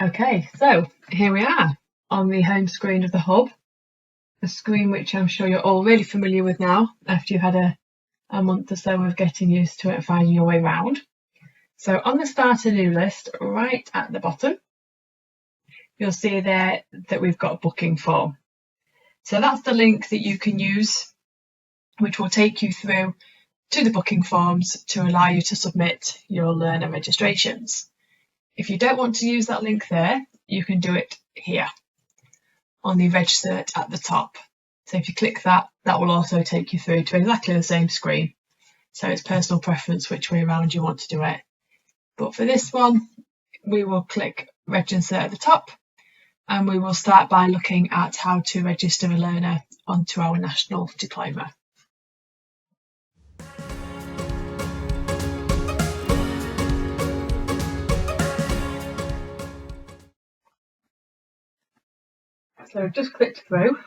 Okay, so here we are on the home screen of the Hub, a screen which I'm sure you're all really familiar with now after you've had a month or so of getting used to it and finding your way around. So on the Start a New list, right at the bottom, you'll see there that we've got a booking form. So that's the link that you can use, which will take you through to the booking forms to allow you to submit your learner registrations. If you don't want to use that link there, you can do it here on the Reg Cert at the top. So if you click that, that will also take you through to exactly the same screen. So it's personal preference which way around you want to do it. But for this one, we will click Reg and Cert at the top, and we will start by looking at how to register a learner onto our national diploma. So I've just clicked through,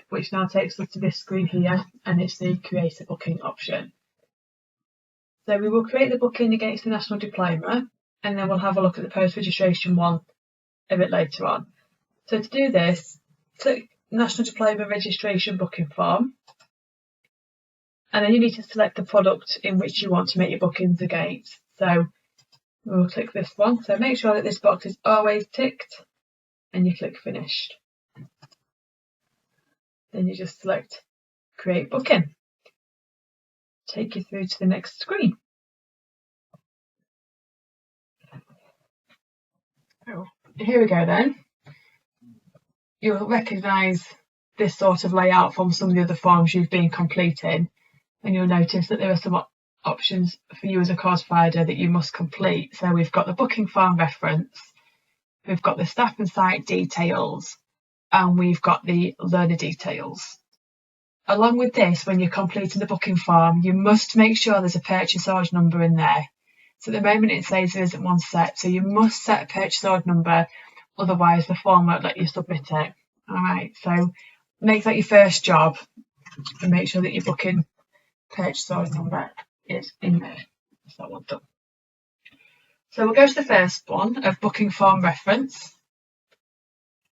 which now takes us to this screen here, and it's the Create a Booking option. So we will create the booking against the national diploma, and then we'll have a look at the post-registration one a bit later on. So to do this, click National Diploma Registration Booking Form, and then you need to select the product in which you want to make your bookings against. So we will click this one. So make sure that this box is always ticked, and you click Finished. Then you just select Create Booking. Take you through to the next screen. Oh, here we go then. You'll recognise this sort of layout from some of the other forms you've been completing, and you'll notice that there are some options for you as a course provider that you must complete. So we've got the booking form reference, we've got the staff and site details, and we've got the learner details. Along with this, when you're completing the booking form, you must make sure there's a purchase order number in there. So at the moment it says there isn't one set, so you must set a purchase order number, otherwise the form won't let you submit it. All right, so make that your first job and make sure that your booking purchase order number is in there. That's that one done. So we'll go to the first one of booking form reference.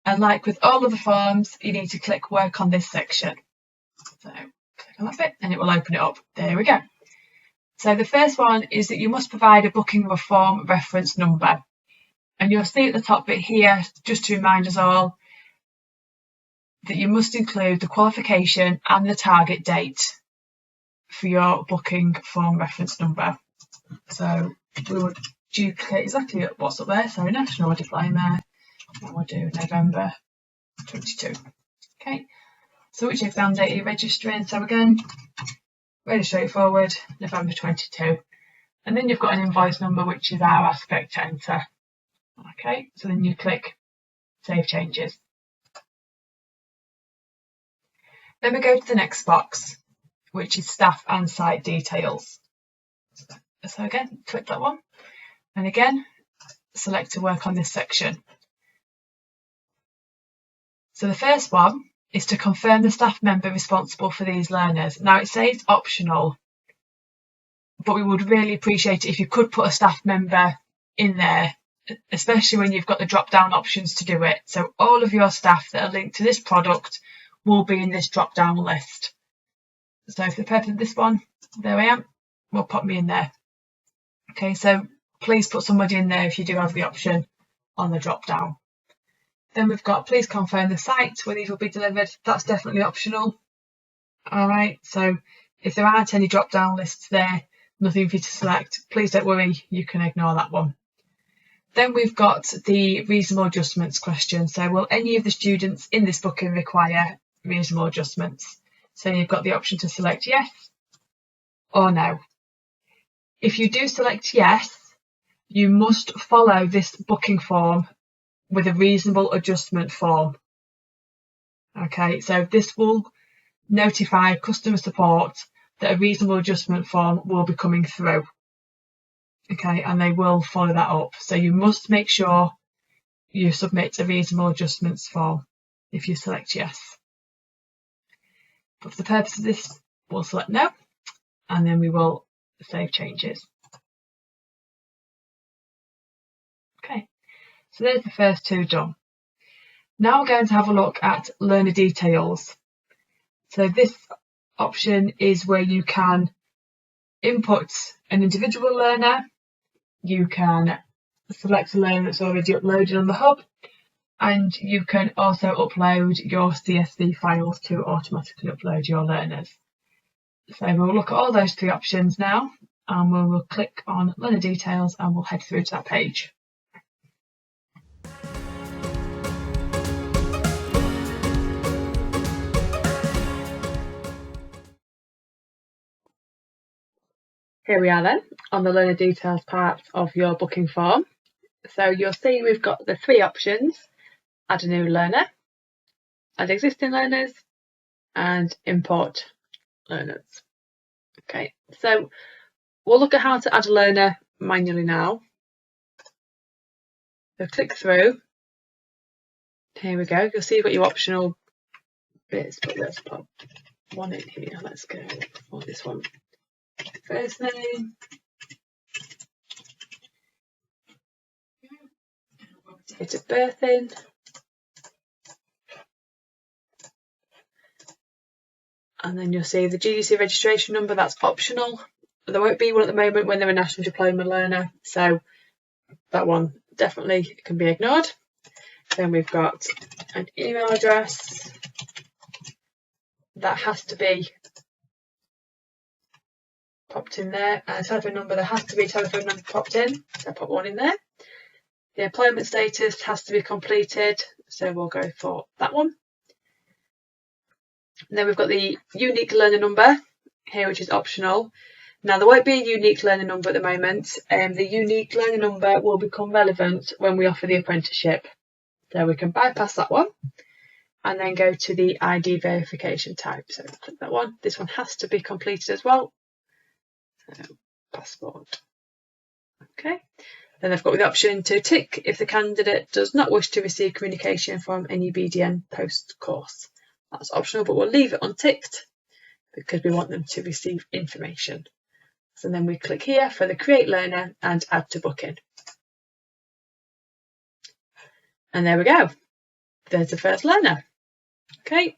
And like with all of the forms, you need to click work on this section. So click on that bit and it will open it up. There we go. So the first one is that you must provide a booking form reference number. And you'll see at the top bit here, just to remind us all, that you must include the qualification and the target date for your booking form reference number. So we would duplicate exactly what's up there. So national diploma, and we'll do November 22. Okay. So which exam date are you registering? So again, really straightforward, November 22. And then you've got an invoice number, which is our aspect to enter. Okay, so then you click Save Changes. Then we go to the next box, which is staff and site details. So again, click that one. And again, select to work on this section. So the first one is to confirm the staff member responsible for these learners. Now it says optional, but we would really appreciate it if you could put a staff member in there, especially when you've got the drop-down options to do it. So all of your staff that are linked to this product will be in this drop-down list. So for the purpose of this one, there I am, we'll pop me in there. Okay, so please put somebody in there if you do have the option on the drop-down. Then we've got please confirm the site where these will be delivered. That's definitely optional. All right, so if there aren't any drop-down lists there, nothing for you to select, please don't worry, you can ignore that one. Then we've got the reasonable adjustments question. So will any of the students in this booking require reasonable adjustments? So you've got the option to select yes or no. If you do select yes, you must follow this booking form with a reasonable adjustment form. Okay, so this will notify customer support that a reasonable adjustment form will be coming through. Okay, and they will follow that up. So you must make sure you submit a reasonable adjustments form if you select yes. But for the purpose of this, we'll select no, and then we will save changes. Okay, So there's the first two done. Now we're going to have a look at learner details. So this option is where you can input an individual learner, you can select a learner that's already uploaded on the hub, and you can also upload your CSV files to automatically upload your learners. So we'll look at all those three options now, and we will click on learner details and we'll head through to that page. Here we are then on the learner details part of your booking form. So you'll see we've got the three options: add a new learner, add existing learners, and import learners. Okay, so we'll look at how to add a learner manually now. So click through. Here we go. You'll see you've got your optional bits, but let's put one in here. Let's go for this one. First name. Date of birth in. And then you'll see the GDC registration number, that's optional. There won't be one at the moment when they're a national diploma learner, so that one definitely can be ignored. Then we've got an email address that has to be popped in there, and a telephone number, there has to be a telephone number popped in, so I'll pop one in there. The employment status has to be completed, so we'll go for that one. And then we've got the unique learner number here, which is optional. Now there won't be a unique learner number at the moment, and the unique learner number will become relevant when we offer the apprenticeship. So we can bypass that one and then go to the ID verification type. So click that one. This one has to be completed as well. So passport. Okay. Then I've got the option to tick if the candidate does not wish to receive communication from any BDN post-course. That's optional, but we'll leave it unticked because we want them to receive information. So then we click here for the create learner and add to booking. And there we go. There's the first learner. Okay.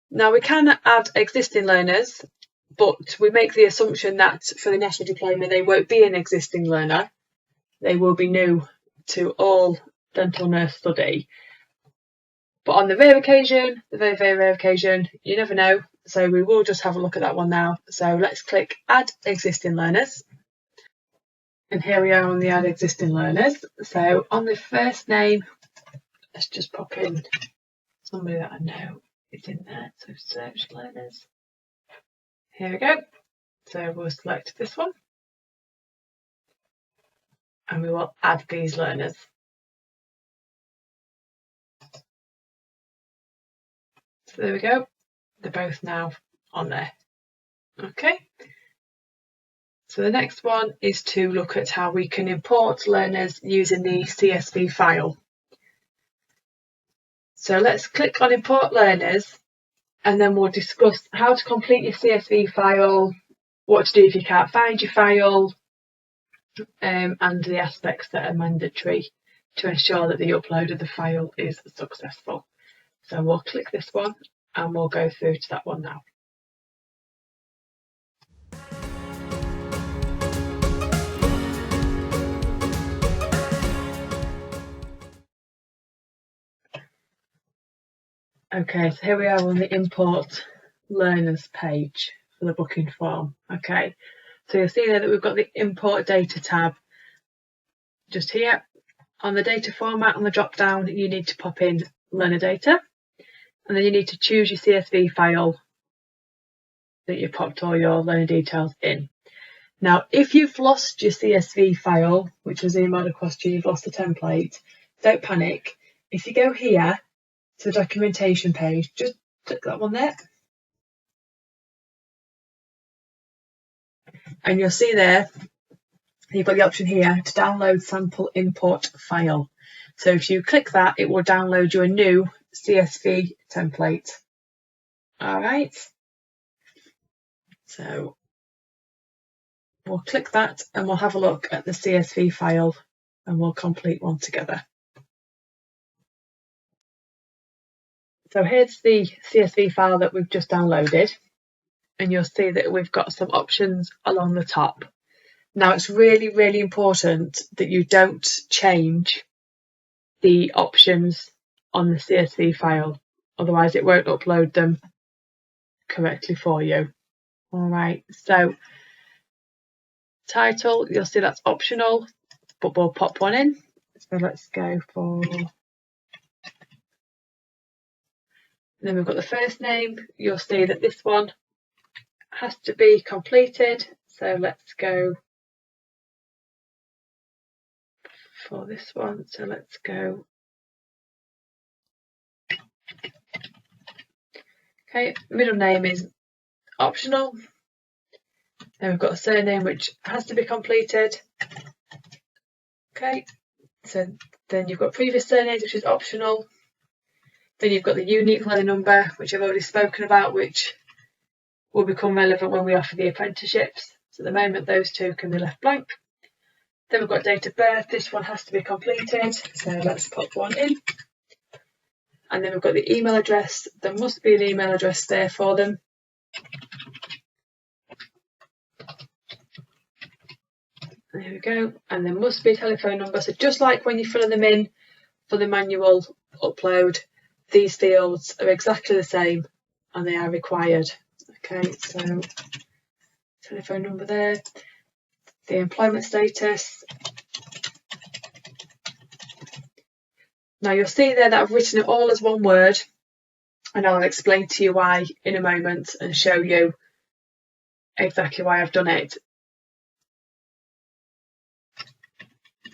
Now we can add existing learners, but we make the assumption that for the national diploma they won't be an existing learner. They will be new to all dental nurse study. But on the rare occasion, the very, very rare occasion, you never know. So we will just have a look at that one now. So let's click add existing learners. And here we are on the add existing learners. So on the first name, let's just pop in somebody that I know is in there. So search learners. Here we go. So we'll select this one. And we will add these learners. So there we go. They're both now on there. Okay. So the next one is to look at how we can import learners using the CSV file. So let's click on import learners and then we'll discuss how to complete your CSV file, what to do if you can't find your file, and the aspects that are mandatory to ensure that the upload of the file is successful. So we'll click this one and we'll go through to that one now. Okay, so here we are on the import learners page for the booking form. Okay, so you'll see there that we've got the import data tab just here. On the data format on the drop down, you need to pop in learner data, and then you need to choose your CSV file that you popped all your learner details in. Now, if you've lost your CSV file, which was emailed across to you, you've lost the template, don't panic. If you go here to the documentation page, just click that one there. And you'll see there, you've got the option here to download sample import file. So if you click that, it will download you a new CSV template. All right. So we'll click that and we'll have a look at the CSV file and we'll complete one together. So here's the CSV file that we've just downloaded, and you'll see that we've got some options along the top. Now it's really, really important that you don't change the options on the CSV file, otherwise it won't upload them correctly for you. All right, so title, you'll see that's optional, but we'll pop one in. So let's go for, then we've got the first name. You'll see that this one has to be completed, so let's go for this one. So let's go, okay, middle name is optional. Then we've got a surname which has to be completed. Okay, so then you've got previous surnames, which is optional. Then you've got the unique learner number, which I've already spoken about, which will become relevant when we offer the apprenticeships. So at the moment, those two can be left blank. Then we've got date of birth. This one has to be completed, so let's pop one in. And then we've got the email address. There must be an email address there for them. There we go. And there must be a telephone number. So just like when you're filling them in for the manual upload, these fields are exactly the same and they are required. Okay, so telephone number there, the employment status. Now you'll see there that I've written it all as one word, and I'll explain to you why in a moment and show you exactly why I've done it.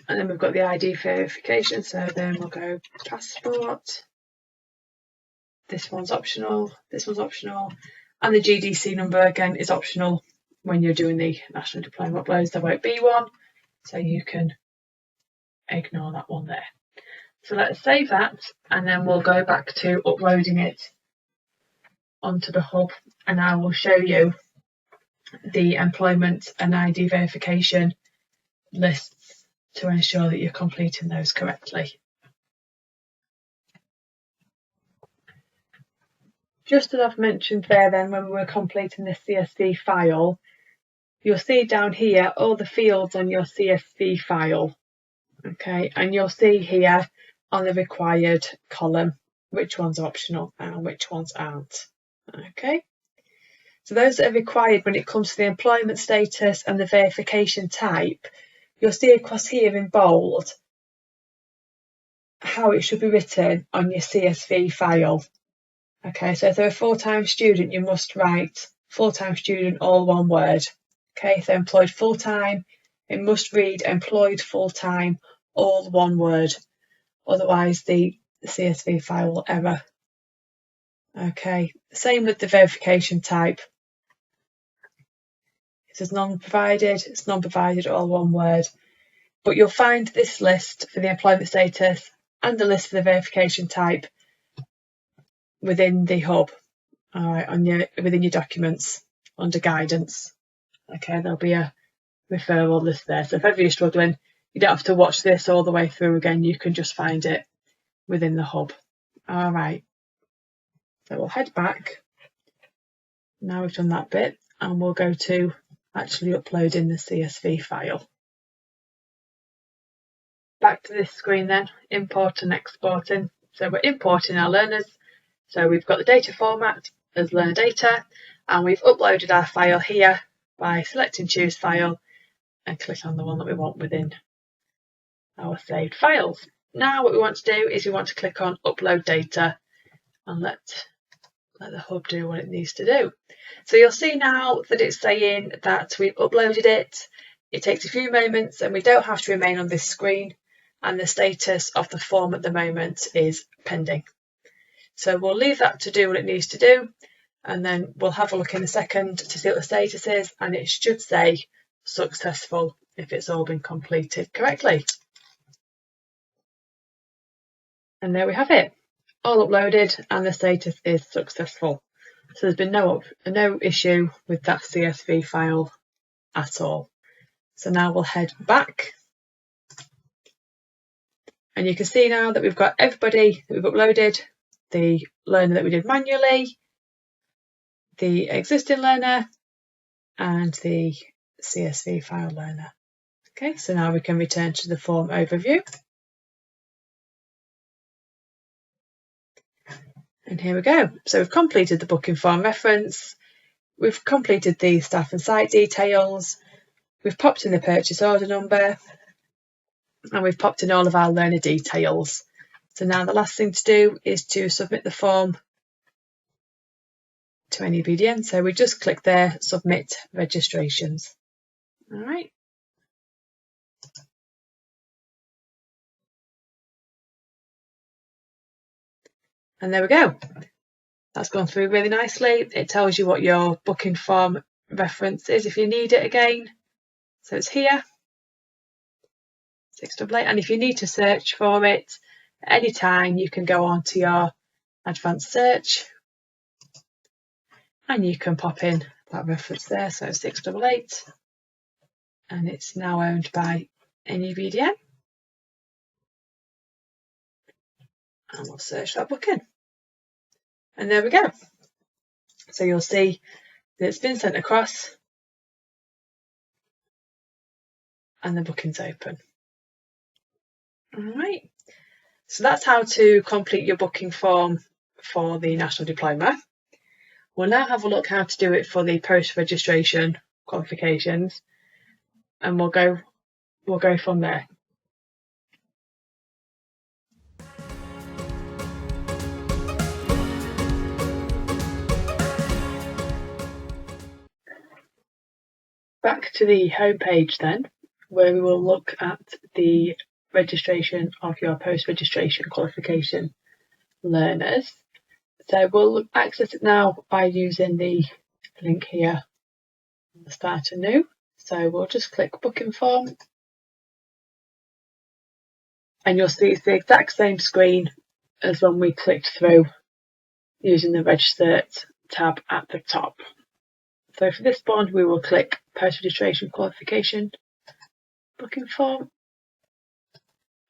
And then we've got the ID verification, so then we'll go passport. This one's optional, this one's optional, and the GDC number again is optional when you're doing the national diploma uploads. There won't be one, so you can ignore that one there. So let's save that, and then we'll go back to uploading it onto the hub, and I will show you the employment and ID verification lists to ensure that you're completing those correctly. Just as I've mentioned there then, when we were completing the CSV file, you'll see down here all the fields on your CSV file. Okay, and you'll see here on the required column which ones are optional and which ones aren't. Okay, so those that are required when it comes to the employment status and the verification type, you'll see across here in bold how it should be written on your CSV file. Okay, so if they're a full-time student, you must write full-time student, all one word. Okay, if they're employed full-time, it must read employed full-time, all one word. Otherwise, the CSV file will error. Okay, same with the verification type. If there's none provided, it's none provided, all one word. But you'll find this list for the employment status and the list for the verification type within the hub, all right, within your documents under guidance. Okay, there'll be a referral list there. So if ever you're struggling, you don't have to watch this all the way through again. You can just find it within the hub. All right. So we'll head back. Now we've done that bit, and we'll go to actually uploading the CSV file. Back to this screen then, import and exporting. So we're importing our learners. So we've got the data format as learner data, and we've uploaded our file here by selecting choose file and click on the one that we want within our saved files. Now what we want to do is we want to click on upload data and let the hub do what it needs to do. So you'll see now that it's saying that we've uploaded it. It takes a few moments and we don't have to remain on this screen, and the status of the form at the moment is pending. So we'll leave that to do what it needs to do, and then we'll have a look in a second to see what the status is, and it should say successful if it's all been completed correctly. And there we have it, all uploaded, and the status is successful. So there's been no issue with that CSV file at all. So now we'll head back, and you can see now that we've got everybody that we've uploaded the learner that we did manually, the existing learner, and the CSV file learner. Okay, so now we can return to the form overview. And here we go. So we've completed the booking form reference, we've completed the staff and site details, we've popped in the purchase order number, and we've popped in all of our learner details. So now the last thing to do is to submit the form to any BDM. So we just click there, submit registrations. All right. And there we go. That's gone through really nicely. It tells you what your booking form reference is if you need it again. So it's here, 688. And if you need to search for it at any time, you can go on to your advanced search and you can pop in that reference there. So 688. And it's now owned by any BDM. And we'll search that booking. And there we go. So you'll see that it's been sent across and the booking's open. All right. So that's how to complete your booking form for the National Diploma. We'll now have a look how to do it for the post-registration qualifications, and we'll go from there. Back to the home page then, where we will look at the registration of your post-registration qualification learners. So we'll access it now by using the link here, Start Anew. So we'll just click Booking Form, and you'll see it's the exact same screen as when we clicked through using the Register tab at the top. So for this one, we will click Post-Registration Qualification Booking Form,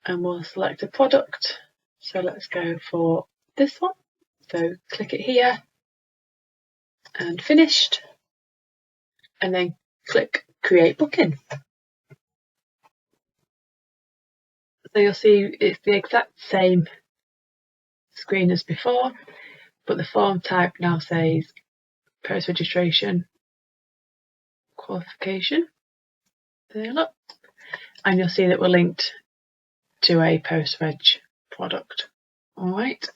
and we'll select a product. So let's go for this one. So click it here and Finished, and then click Create Booking. So you'll see it's the exact same screen as before, but the form type now says Post-Registration Qualification. There, look. And you'll see that we're linked to a post-reg product. All right.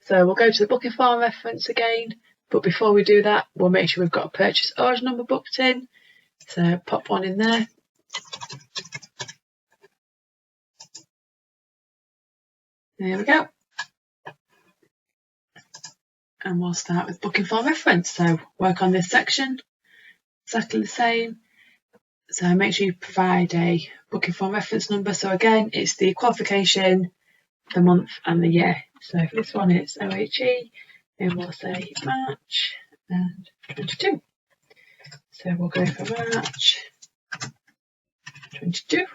So we'll go to the booking form reference again, but before we do that, we'll make sure we've got a purchase order number booked in. So pop one in there. There we go. And we'll start with booking form reference. So work on this section, exactly the same. So make sure you provide a booking form reference number. So again, it's the qualification, the month and the year. So for this one, it's OHE, and we'll say March and 22. So we'll go for March 22.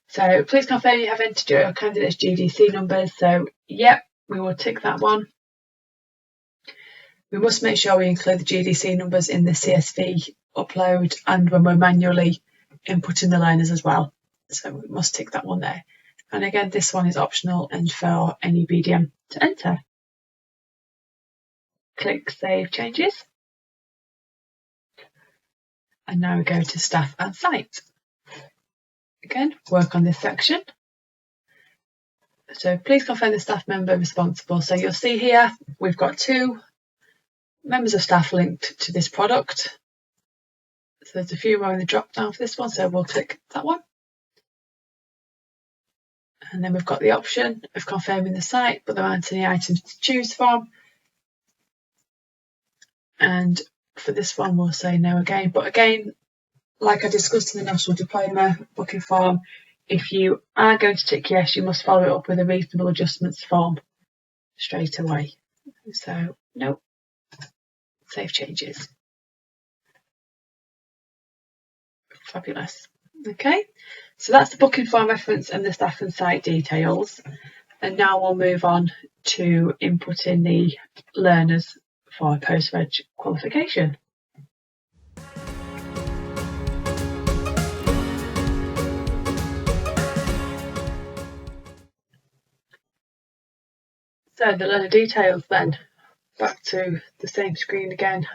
So please confirm you have entered your candidate's GDC numbers. So yep, we will tick that one. We must make sure we include the GDC numbers in the CSV upload and when we're manually inputting the learners as well. So we must tick that one there. And again, this one is optional and for any BDM to enter. Click Save Changes. And now we go to Staff and Site. Again, work on this section. So please confirm the staff member responsible. So you'll see here, we've got 2 members of staff linked to this product. So there's a few more in the drop down for this one, so we'll click that one. And then we've got the option of confirming the site, but there aren't any items to choose from. And for this one, we'll say no again. But again, like I discussed in the National Diploma booking form, if you are going to tick yes, you must follow it up with a reasonable adjustments form straight away. So no, save changes. Fabulous. Okay, so that's the booking form reference and the staff and site details. And now we'll move on to input in the learners for post-reg qualification. So the learner details then, back to the same screen again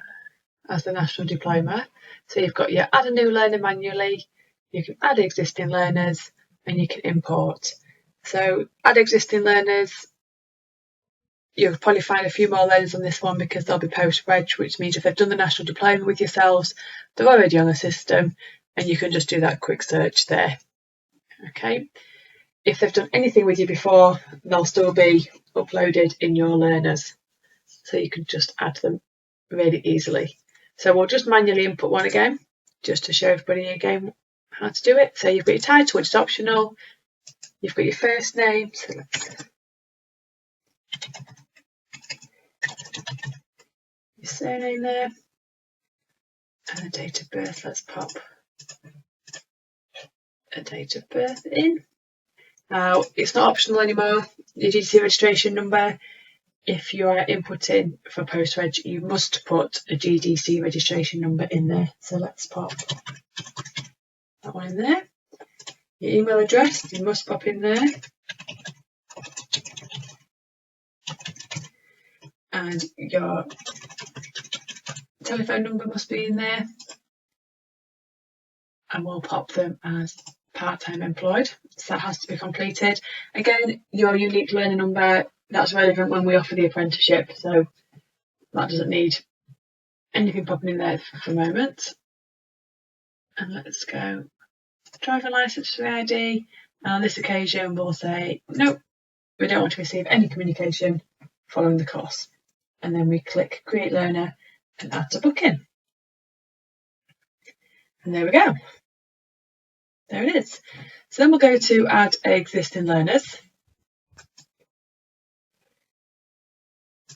as the national diploma. So you've got your add a new learner manually, you can add existing learners, and you can import. So add existing learners, you'll probably find a few more learners on this one because they'll be post-reg, which means if they've done the national diploma with yourselves, they're already on the system and you can just do that quick search there. Okay. If they've done anything with you before, they'll still be uploaded in your learners. So you can just add them really easily. So we'll just manually input one again, just to show everybody again how to do it. So you've got your title, which is optional. You've got your first name. So let's your surname there. And a date of birth. Let's pop a date of birth in. Now, it's not optional anymore. Your GDC registration number, if you are inputting for post-reg, you must put a GDC registration number in there. So let's pop that one in there. Your email address, you must pop in there. And your telephone number must be in there. And we'll pop them as part-time employed. So that has to be completed. Again, your unique learner number, that's relevant when we offer the apprenticeship. So that doesn't need anything popping in there for the moment. And let's go driver license for the ID. And on this occasion, we'll say, nope, we don't want to receive any communication following the course. And then we click create learner and add to booking. And there we go. There it is. So then we'll go to add existing learners.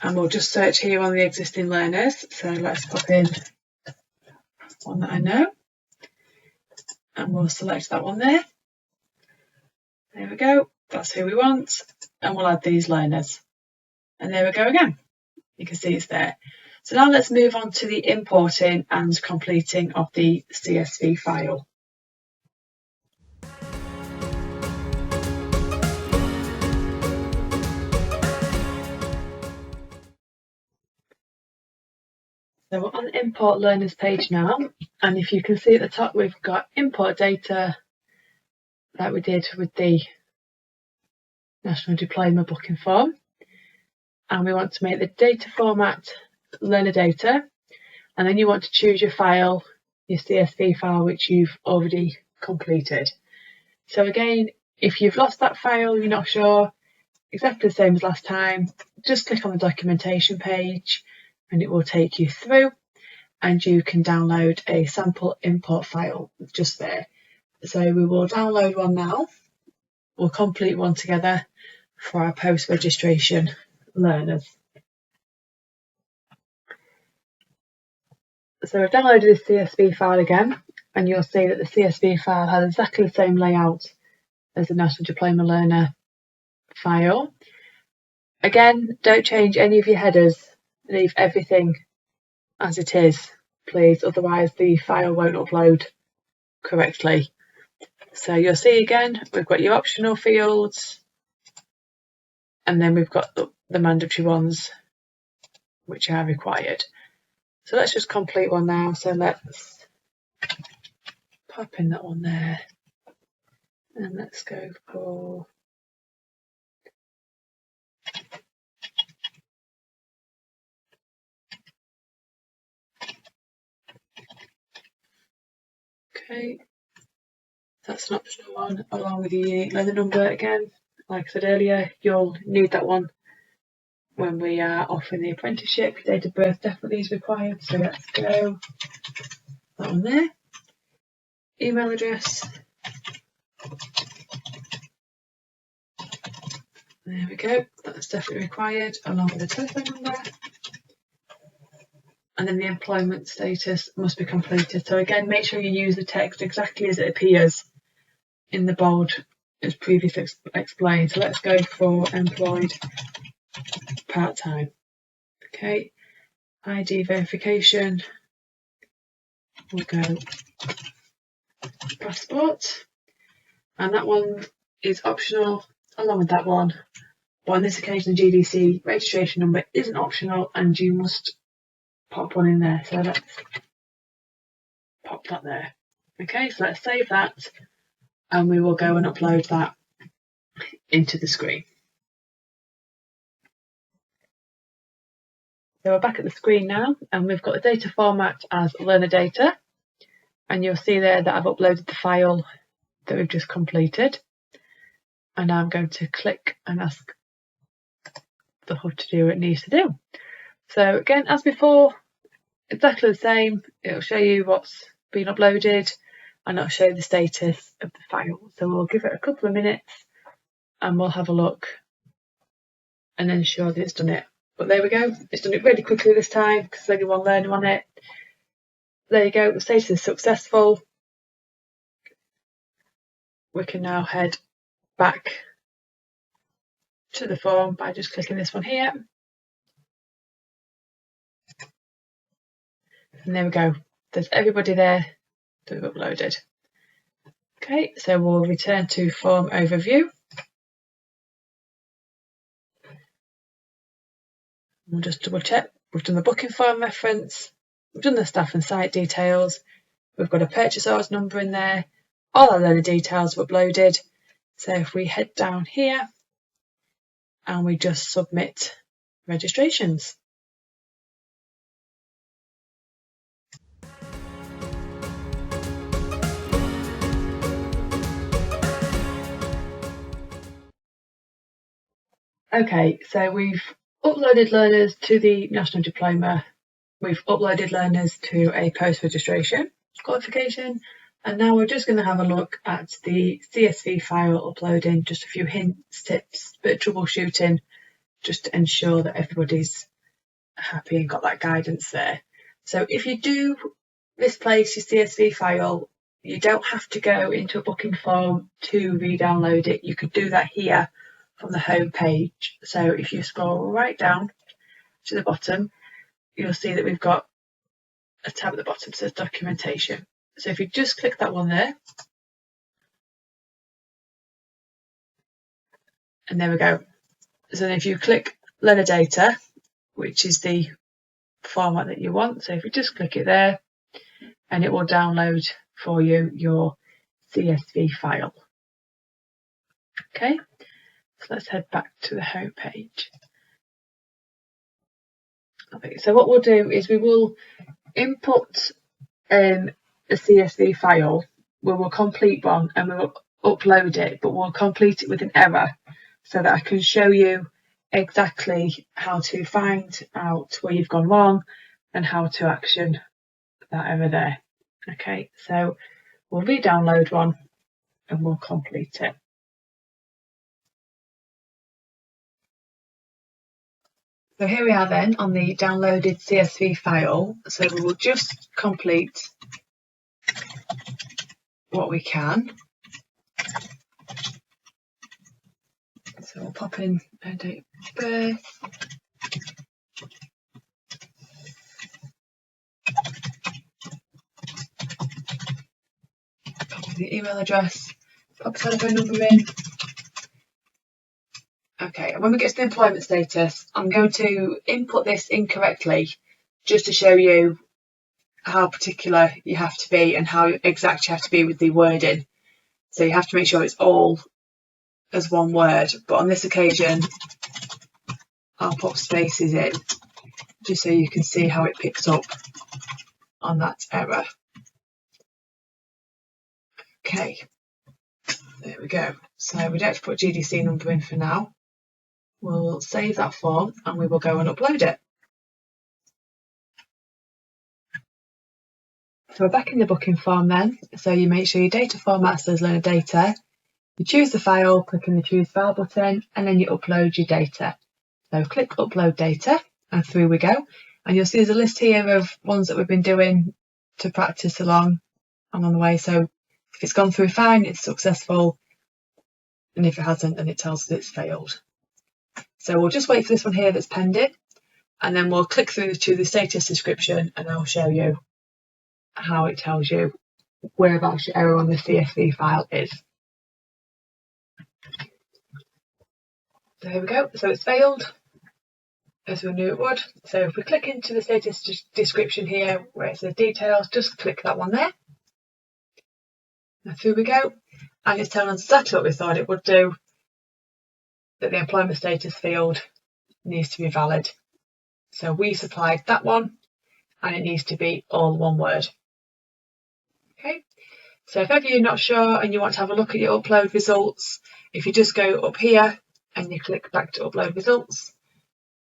And we'll just search here on the existing learners. So let's pop in one that I know. And we'll select that one there. There we go. That's who we want. And we'll add these learners. And there we go again. You can see it's there. So now let's move on to the importing and completing of the CSV file. So we're on the import learners page now, and if you can see at the top we've got import data like we did with the national diploma booking form, and we want to make the data format learner data, and then you want to choose your file, your CSV file, which you've already completed. So again, if you've lost that file, you're not sure, exactly the same as last time, just click on the documentation page and it will take you through and you can download a sample import file just there. So we will download one now. We'll complete one together for our post-registration learners. So I've downloaded this CSV file again, and you'll see that the CSV file has exactly the same layout as the National Diploma Learner file. Again, don't change any of your headers. Leave everything as it is, please, otherwise the file won't upload correctly. So you'll see again, we've got your optional fields, and then we've got the mandatory ones, which are required. So let's just complete one now. So let's pop in that one there, and let's go for okay. That's an optional one, along with your unique learner number again. Like I said earlier, you'll need that one when we are offering the apprenticeship. Your date of birth definitely is required, so let's go that one there. Email address. There we go, that's definitely required, along with the telephone number. And then the employment status must be completed. So again, make sure you use the text exactly as it appears in the bold as previously explained. So let's go for employed part-time. Okay, ID verification, we'll go passport, and that one is optional along with that one, but on this occasion the GDC registration number isn't optional and you must pop one in there, so let's pop that there. Okay, so let's save that and we will go and upload that into the screen. So we're back at the screen now and we've got the data format as learner data, and you'll see there that I've uploaded the file that we've just completed, and now I'm going to click and ask the HUD to do what it needs to do. So again, as before, exactly the same. It'll show you what's been uploaded and it'll show the status of the file. So we'll give it a couple of minutes and we'll have a look and ensure that it's done it. But there we go, it's done it really quickly this time because there's only one learner on it. There you go, the status is successful. We can now head back to the form by just clicking this one here. And there we go, there's everybody there that we've uploaded. Okay, so we'll return to form overview. We'll just double check. We've done the booking form reference, we've done the staff and site details, we've got a purchase order number in there, all our learner details are uploaded. So if we head down here and we just submit registrations. Okay, so we've uploaded learners to the National Diploma, we've uploaded learners to a post-registration qualification, and now we're just going to have a look at the CSV file uploading, just a few hints, tips, bit of troubleshooting, just to ensure that everybody's happy and got that guidance there. So if you do misplace your CSV file, you don't have to go into a booking form to re-download it. You could do that here from the home page. So if you scroll right down to the bottom, you'll see that we've got a tab at the bottom that says documentation. So if you just click that one there, and there we go. So then if you click learner data, which is the format that you want, so if you just click it there, and it will download for you your CSV file. Okay, so let's head back to the home page. Okay, so what we'll do is we will input a CSV file, we will complete one and we will upload it, but we'll complete it with an error so that I can show you exactly how to find out where you've gone wrong and how to action that error there. Okay, so we'll re-download one and we'll complete it. So here we are then on the downloaded CSV file. So we will just complete what we can. So we'll pop in a date of birth, pop the email address, pop a telephone number in. Okay, and when we get to the employment status, I'm going to input this incorrectly just to show you how particular you have to be and how exact you have to be with the wording. So you have to make sure it's all as one word, but on this occasion I'll pop spaces in just so you can see how it picks up on that error. Okay, there we go. So we don't have to put GDC number in for now. We'll save that form and we will go and upload it. So we're back in the booking form then. So you make sure your data format says learner data. You choose the file, clicking the choose file button, and then you upload your data. So click upload data and through we go. And you'll see there's a list here of ones that we've been doing to practice along and on the way. So if it's gone through fine, it's successful. And if it hasn't, then it tells us it's failed. So we'll just wait for this one here that's pending, and then we'll click through to the status description and I'll show you how it tells you whereabouts your error on the CSV file is. So here we go. So it's failed, as we knew it would. So if we click into the status description here where it says details, just click that one there. And through we go. And it's telling us exactly what we thought it would do, that the employment status field needs to be valid. So we supplied that one and it needs to be all one word. Okay. So if ever you're not sure and you want to have a look at your upload results, if you just go up here and you click back to upload results,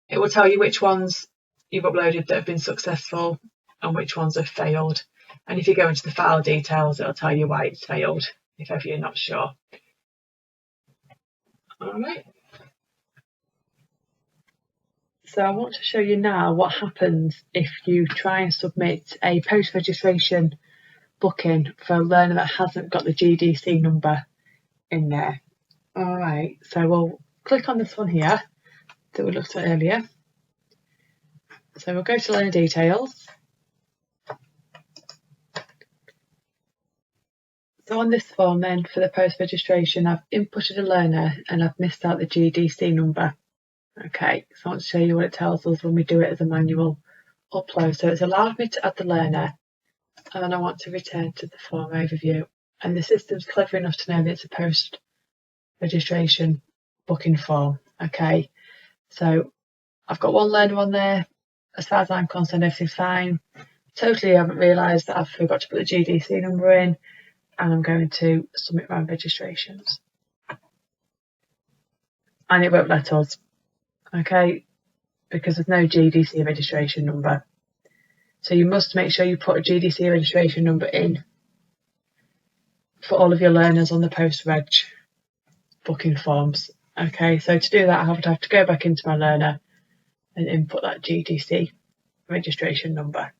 it will tell you which ones you've uploaded that have been successful and which ones have failed. And if you go into the file details, it'll tell you why it's failed, if ever you're not sure. All right. So I want to show you now what happens if you try and submit a post-registration booking for a learner that hasn't got the GDC number in there. All right, so we'll click on this one here that we looked at earlier. So we'll go to learner details. So on this form then, for the post-registration, I've inputted a learner and I've missed out the GDC number. Okay, so I want to show you what it tells us when we do it as a manual upload. So it's allowed me to add the learner, and then I want to return to the form overview. And the system's clever enough to know that it's a post-registration booking form. Okay, so I've got one learner on there. As far as I'm concerned, everything's fine. Totally haven't realised that I've forgot to put the GDC number in, and I'm going to submit my registrations. And it won't let us, okay, because there's no GDC registration number. So you must make sure you put a GDC registration number in for all of your learners on the post-reg booking forms. Okay, so to do that, I would have to go back into my learner and input that GDC registration number.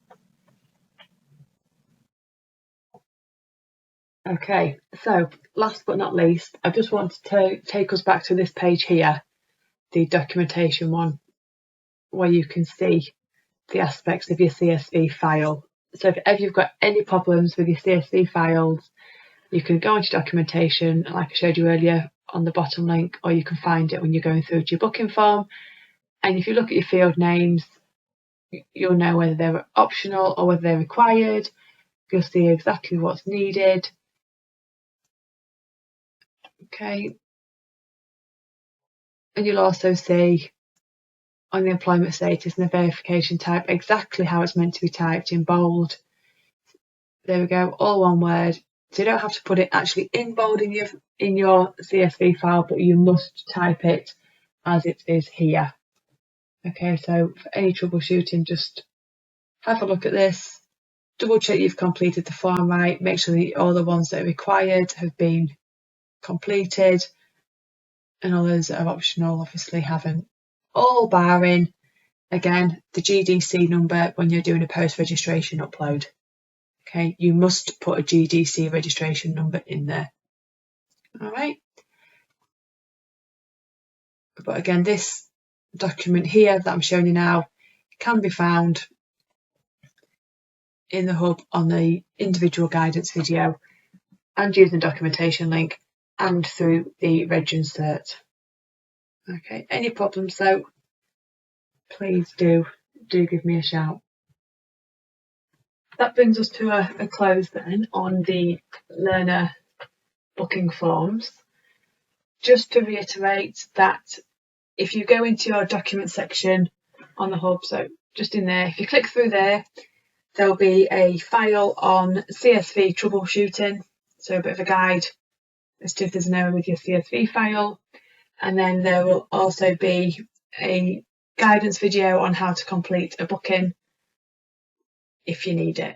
Okay, so last but not least, I just want to take us back to this page here, the documentation one, where you can see the aspects of your CSV file. So if ever you've got any problems with your CSV files, you can go into documentation, like I showed you earlier on the bottom link, or you can find it when you're going through to your booking form. And if you look at your field names, you'll know whether they're optional or whether they're required. You'll see exactly what's needed. Okay. And you'll also see on the employment status and the verification type exactly how it's meant to be typed in bold. There we go, all one word. So you don't have to put it actually in bold in your CSV file, but you must type it as it is here. Okay, so for any troubleshooting, just have a look at this, double check you've completed the form right, make sure that all the ones that are required have been completed, and all those that are optional obviously haven't. All barring, again, the GDC number when you're doing a post-registration upload. Okay, you must put a GDC registration number in there. All right. But again, this document here that I'm showing you now can be found in the hub on the individual guidance video and using the documentation link and through the Reg Insert. Okay, any problems though, please do give me a shout. That brings us to a close then on the learner booking forms. Just to reiterate that if you go into your document section on the hub, so just in there, if you click through there, there'll be a file on CSV troubleshooting, so a bit of a guide as to if there's an error with your CSV file. And then there will also be a guidance video on how to complete a booking if you need it.